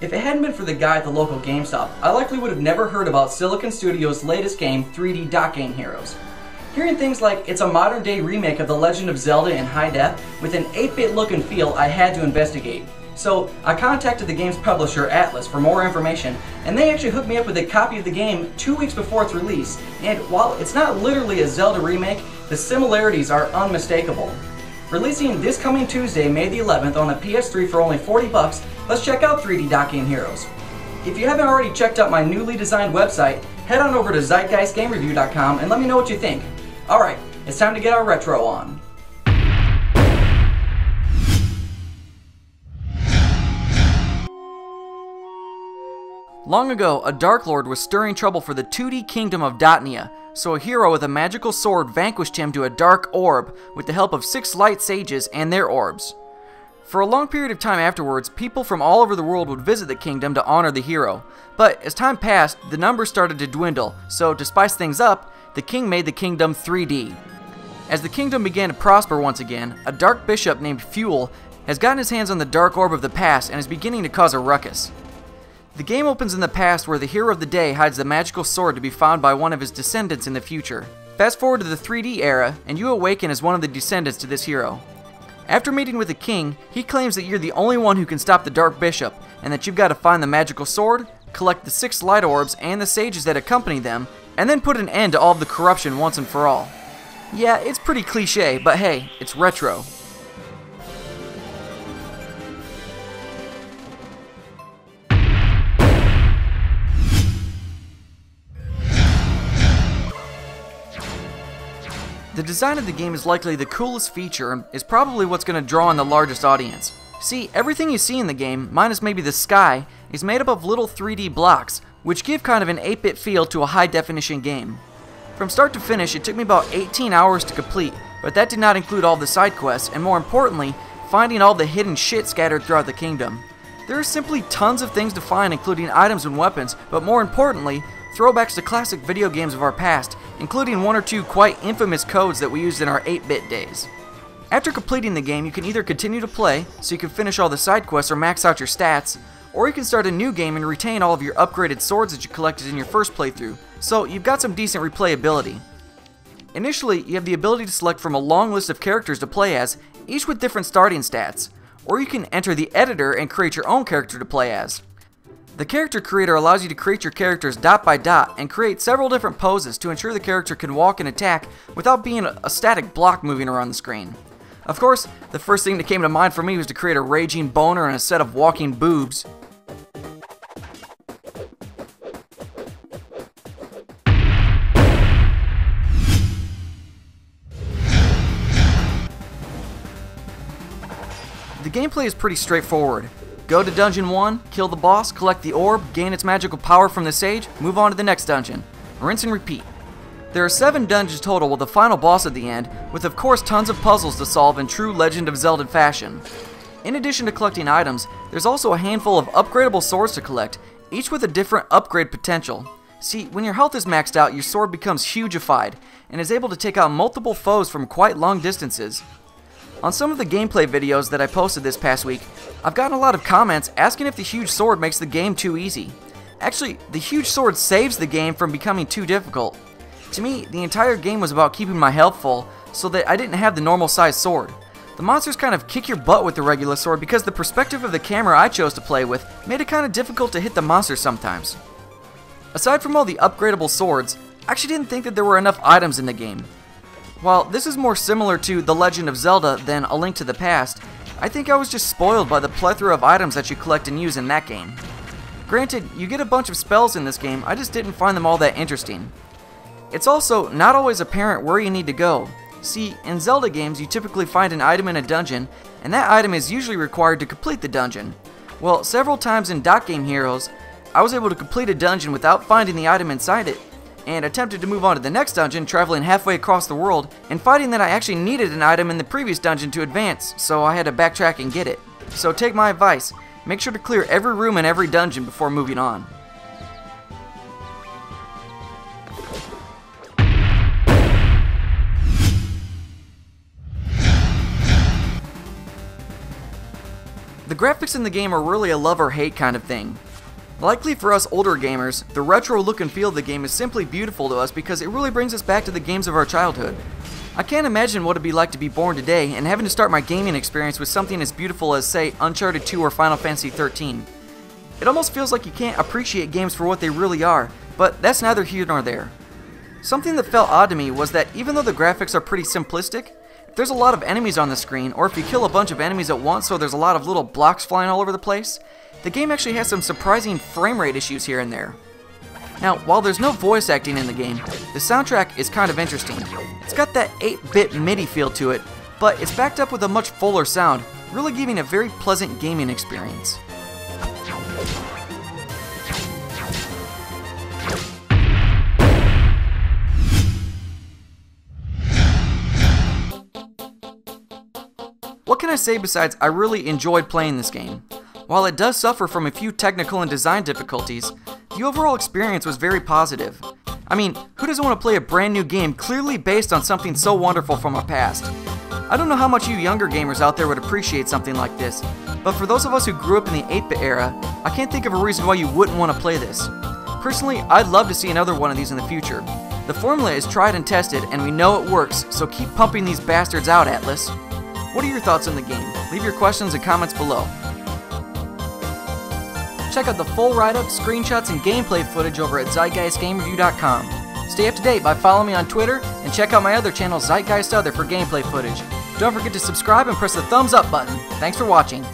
If it hadn't been for the guy at the local GameStop, I likely would have never heard about Silicon Studios' latest game, 3D Dot Game Heroes. Hearing things like it's a modern day remake of The Legend of Zelda in high def with an 8-bit look and feel, I had to investigate. So I contacted the game's publisher, Atlus, for more information, and they actually hooked me up with a copy of the game 2 weeks before its release. And while it's not literally a Zelda remake, the similarities are unmistakable. Releasing this coming Tuesday, May the 11th on the PS3 for only $40, let's check out 3D Dot Game Heroes. If you haven't already checked out my newly designed website, head on over to zeitgeistgamereview.com and let me know what you think. Alright, it's time to get our retro on. Long ago, a Dark Lord was stirring trouble for the 2D kingdom of Dotnia, so a hero with a magical sword vanquished him to a dark orb with the help of 6 light sages and their orbs. For a long period of time afterwards, people from all over the world would visit the kingdom to honor the hero. But as time passed, the numbers started to dwindle, so to spice things up, the king made the kingdom 3D. As the kingdom began to prosper once again, a dark bishop named Fuel has gotten his hands on the dark orb of the past and is beginning to cause a ruckus. The game opens in the past where the hero of the day hides the magical sword to be found by one of his descendants in the future. Fast forward to the 3D era, and you awaken as one of the descendants to this hero. After meeting with the king, he claims that you're the only one who can stop the Dark Bishop, and that you've got to find the magical sword, collect the 6 light orbs and the sages that accompany them, and then put an end to all of the corruption once and for all. Yeah, it's pretty cliche, but hey, it's retro. The design of the game is likely the coolest feature and is probably what's going to draw in the largest audience. See, everything you see in the game, minus maybe the sky, is made up of little 3D blocks, which give kind of an 8-bit feel to a high-definition game. From start to finish, it took me about 18 hours to complete, but that did not include all the side quests, and more importantly, finding all the hidden shit scattered throughout the kingdom. There are simply tons of things to find, including items and weapons, but more importantly, throwbacks to classic video games of our past, including 1 or 2 quite infamous codes that we used in our 8-bit days. After completing the game, you can either continue to play, so you can finish all the side quests or max out your stats, or you can start a new game and retain all of your upgraded swords that you collected in your first playthrough, so you've got some decent replayability. Initially, you have the ability to select from a long list of characters to play as, each with different starting stats, or you can enter the editor and create your own character to play as. The character creator allows you to create your characters dot by dot and create several different poses to ensure the character can walk and attack without being a static block moving around the screen. Of course, the first thing that came to mind for me was to create a raging boner and a set of walking boobs. The gameplay is pretty straightforward. Go to Dungeon 1, kill the boss, collect the orb, gain its magical power from the sage, move on to the next dungeon. Rinse and repeat. There are 7 dungeons total with a final boss at the end, with of course tons of puzzles to solve in true Legend of Zelda fashion. In addition to collecting items, there's also a handful of upgradable swords to collect, each with a different upgrade potential. See, when your health is maxed out, your sword becomes hugified, and is able to take out multiple foes from quite long distances. On some of the gameplay videos that I posted this past week, I've gotten a lot of comments asking if the huge sword makes the game too easy. Actually, the huge sword saves the game from becoming too difficult. To me, the entire game was about keeping my health full, so that I didn't have the normal size sword. The monsters kind of kick your butt with the regular sword because the perspective of the camera I chose to play with made it kind of difficult to hit the monsters sometimes. Aside from all the upgradable swords, I actually didn't think that there were enough items in the game. While this is more similar to The Legend of Zelda than A Link to the Past, I think I was just spoiled by the plethora of items that you collect and use in that game. Granted, you get a bunch of spells in this game, I just didn't find them all that interesting. It's also not always apparent where you need to go. See, in Zelda games you typically find an item in a dungeon, and that item is usually required to complete the dungeon. Well, several times in Dot Game Heroes, I was able to complete a dungeon without finding the item inside it, and attempted to move on to the next dungeon, traveling halfway across the world, and finding that I actually needed an item in the previous dungeon to advance, so I had to backtrack and get it. So take my advice, make sure to clear every room in every dungeon before moving on. The graphics in the game are really a love or hate kind of thing. Likely for us older gamers, the retro look and feel of the game is simply beautiful to us because it really brings us back to the games of our childhood. I can't imagine what it'd be like to be born today and having to start my gaming experience with something as beautiful as, say, Uncharted 2 or Final Fantasy 13. It almost feels like you can't appreciate games for what they really are, but that's neither here nor there. Something that felt odd to me was that even though the graphics are pretty simplistic, if there's a lot of enemies on the screen, or if you kill a bunch of enemies at once so there's a lot of little blocks flying all over the place, the game actually has some surprising frame rate issues here and there. Now, while there's no voice acting in the game, the soundtrack is kind of interesting. It's got that 8-bit MIDI feel to it, but it's backed up with a much fuller sound, really giving a very pleasant gaming experience. What can I say besides I really enjoyed playing this game? While it does suffer from a few technical and design difficulties, the overall experience was very positive. I mean, who doesn't want to play a brand new game clearly based on something so wonderful from our past? I don't know how much you younger gamers out there would appreciate something like this, but for those of us who grew up in the 8-bit era, I can't think of a reason why you wouldn't want to play this. Personally, I'd love to see another one of these in the future. The formula is tried and tested, and we know it works, so keep pumping these bastards out, Atlus. What are your thoughts on the game? Leave your questions and comments below. Check out the full write-up, screenshots, and gameplay footage over at ZeitgeistGameReview.com. Stay up to date by following me on Twitter, and check out my other channel, Zeitgeist Other, for gameplay footage. Don't forget to subscribe and press the thumbs up button. Thanks for watching.